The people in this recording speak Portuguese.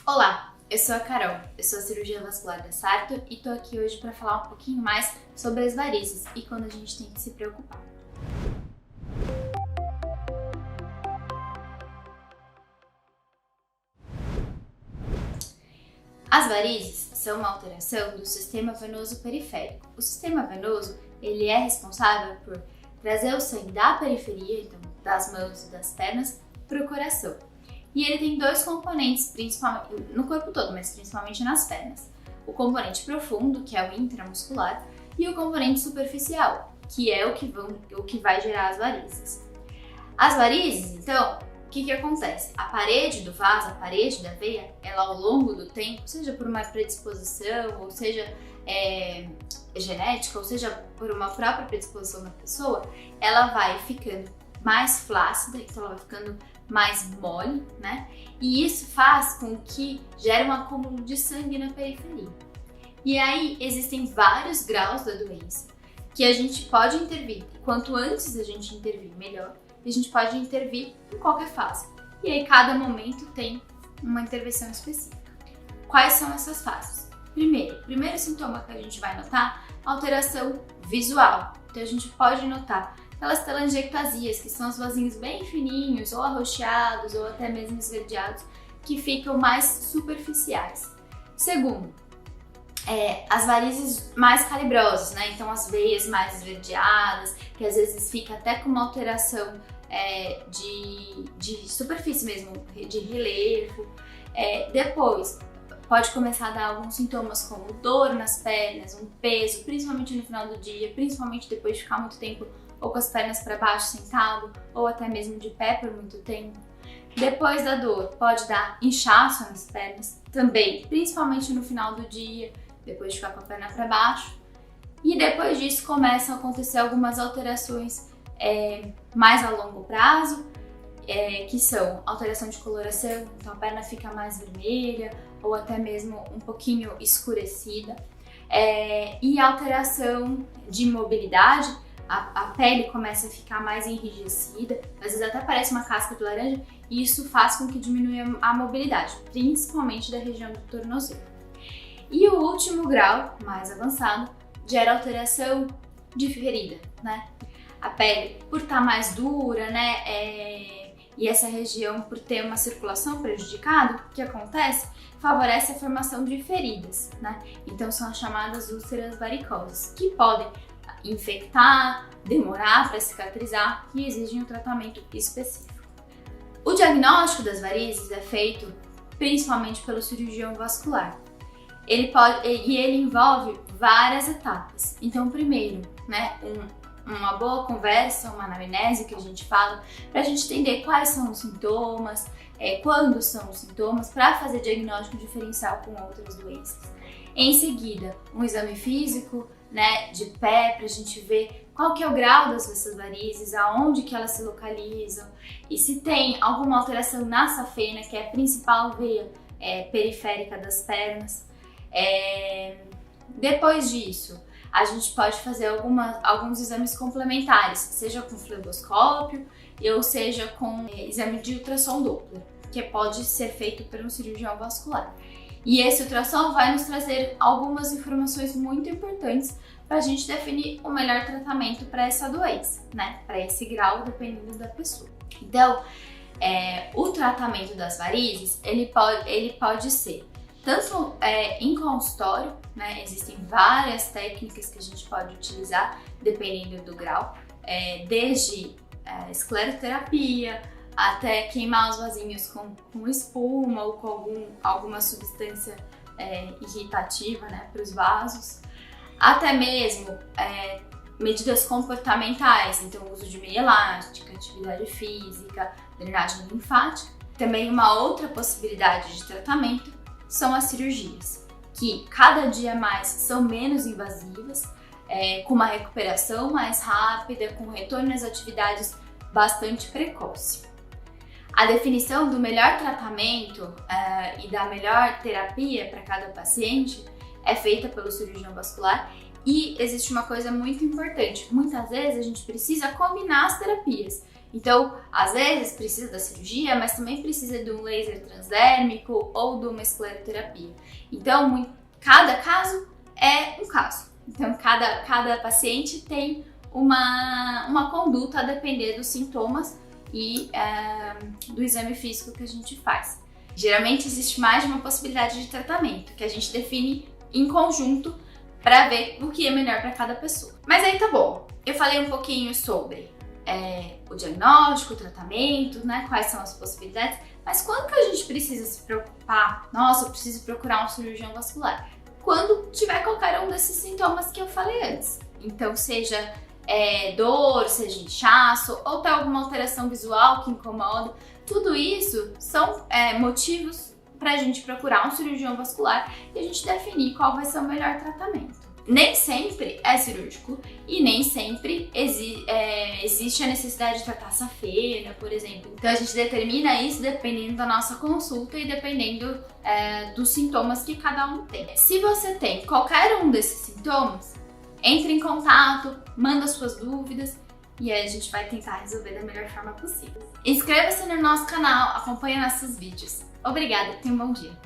Olá, eu sou a Carol, eu sou a cirurgiã vascular da Sarto e tô aqui hoje para falar um pouquinho mais sobre as varizes e quando a gente tem que se preocupar. As varizes são uma alteração do sistema venoso periférico. O sistema venoso, ele é responsável por trazer o sangue da periferia, então das mãos e das pernas, para o coração. E ele tem dois componentes, principalmente no corpo todo, mas principalmente nas pernas. O componente profundo, que é o intramuscular, e o componente superficial, que é o que vai gerar as varizes. As varizes, então, o que acontece? A parede do vaso, a parede da veia, ela ao longo do tempo, seja por uma predisposição, ou seja genética, ou seja por uma própria predisposição da pessoa, ela vai ficando mais flácida, então ela vai ficando mais mole, né? E isso faz com que gere um acúmulo de sangue na periferia. E aí existem vários graus da doença que a gente pode intervir. Quanto antes a gente intervir, melhor. E a gente pode intervir em qualquer fase. E aí cada momento tem uma intervenção específica. Quais são essas fases? Primeiro sintoma que a gente vai notar, alteração visual. Então a gente pode notar aquelas telangiectasias, que são os vasinhos bem fininhos, ou arroxeados, ou até mesmo esverdeados, que ficam mais superficiais. Segundo, as varizes mais calibrosas, né? Então as veias mais esverdeadas, que às vezes fica até com uma alteração de superfície mesmo, de relevo. Depois, pode começar a dar alguns sintomas como dor nas pernas, um peso, principalmente no final do dia, principalmente depois de ficar muito tempo ou com as pernas para baixo sentado, ou até mesmo de pé por muito tempo. Depois da dor, pode dar inchaço nas pernas, também, principalmente no final do dia, depois de ficar com a perna para baixo. E depois disso começam a acontecer algumas alterações mais a longo prazo, que são alteração de coloração, então a perna fica mais vermelha, ou até mesmo um pouquinho escurecida, e alteração de mobilidade. A pele começa a ficar mais enrijecida, às vezes até parece uma casca de laranja, e isso faz com que diminua a mobilidade, principalmente da região do tornozelo. E o último grau, mais avançado, gera alteração de ferida, né? A pele, por estar mais dura, né, e essa região por ter uma circulação prejudicada, o que acontece? Favorece a formação de feridas, né? Então são as chamadas úlceras varicosas, que podem infectar, demorar para cicatrizar e exigem um tratamento específico. O diagnóstico das varizes é feito principalmente pelo cirurgião vascular. Ele envolve várias etapas. Então, primeiro, né, uma boa conversa, uma anamnese que a gente fala, para a gente entender quais são os sintomas, quando são os sintomas, para fazer diagnóstico diferencial com outras doenças. Em seguida, um exame físico, né, de pé, para a gente ver qual que é o grau dessas varizes, aonde que elas se localizam e se tem alguma alteração na safena, que é a principal veia periférica das pernas. Depois disso, a gente pode fazer alguns exames complementares, seja com fleboscópio ou seja com exame de ultrassom Doppler, que pode ser feito por um cirurgião vascular. E esse ultrassom vai nos trazer algumas informações muito importantes para a gente definir o melhor tratamento para essa doença, né? Para esse grau, dependendo da pessoa. Então, o tratamento das varizes, ele pode ser tanto em consultório, né? Existem várias técnicas que a gente pode utilizar, dependendo do grau, desde escleroterapia, até queimar os vasinhos com espuma ou com alguma substância irritativa, né, para os vasos. Até mesmo medidas comportamentais, então o uso de meia elástica, atividade física, drenagem linfática. Também uma outra possibilidade de tratamento são as cirurgias, que cada dia mais são menos invasivas, com uma recuperação mais rápida, com retorno às atividades bastante precoce. A definição do melhor tratamento e da melhor terapia para cada paciente é feita pelo cirurgião vascular e existe uma coisa muito importante. Muitas vezes a gente precisa combinar as terapias. Então, às vezes precisa da cirurgia, mas também precisa de um laser transdérmico ou de uma escleroterapia. Então, cada caso é um caso. Então, cada paciente tem uma conduta a depender dos sintomas e do exame físico que a gente faz. Geralmente existe mais de uma possibilidade de tratamento, que a gente define em conjunto para ver o que é melhor para cada pessoa. Mas aí tá bom, eu falei um pouquinho sobre o diagnóstico, o tratamento, né, quais são as possibilidades, mas quando que a gente precisa se preocupar? Nossa, eu preciso procurar um cirurgião vascular. Quando tiver qualquer um desses sintomas que eu falei antes. Então, seja dor, seja inchaço, ou tem alguma alteração visual que incomoda, tudo isso são motivos para a gente procurar um cirurgião vascular e a gente definir qual vai ser o melhor tratamento. Nem sempre é cirúrgico e nem sempre existe a necessidade de tratar safena, por exemplo. Então a gente determina isso dependendo da nossa consulta e dependendo dos sintomas que cada um tem. Se você tem qualquer um desses sintomas, entre em contato, manda suas dúvidas e aí a gente vai tentar resolver da melhor forma possível. Inscreva-se no nosso canal, acompanhe nossos vídeos. Obrigada, tenha um bom dia!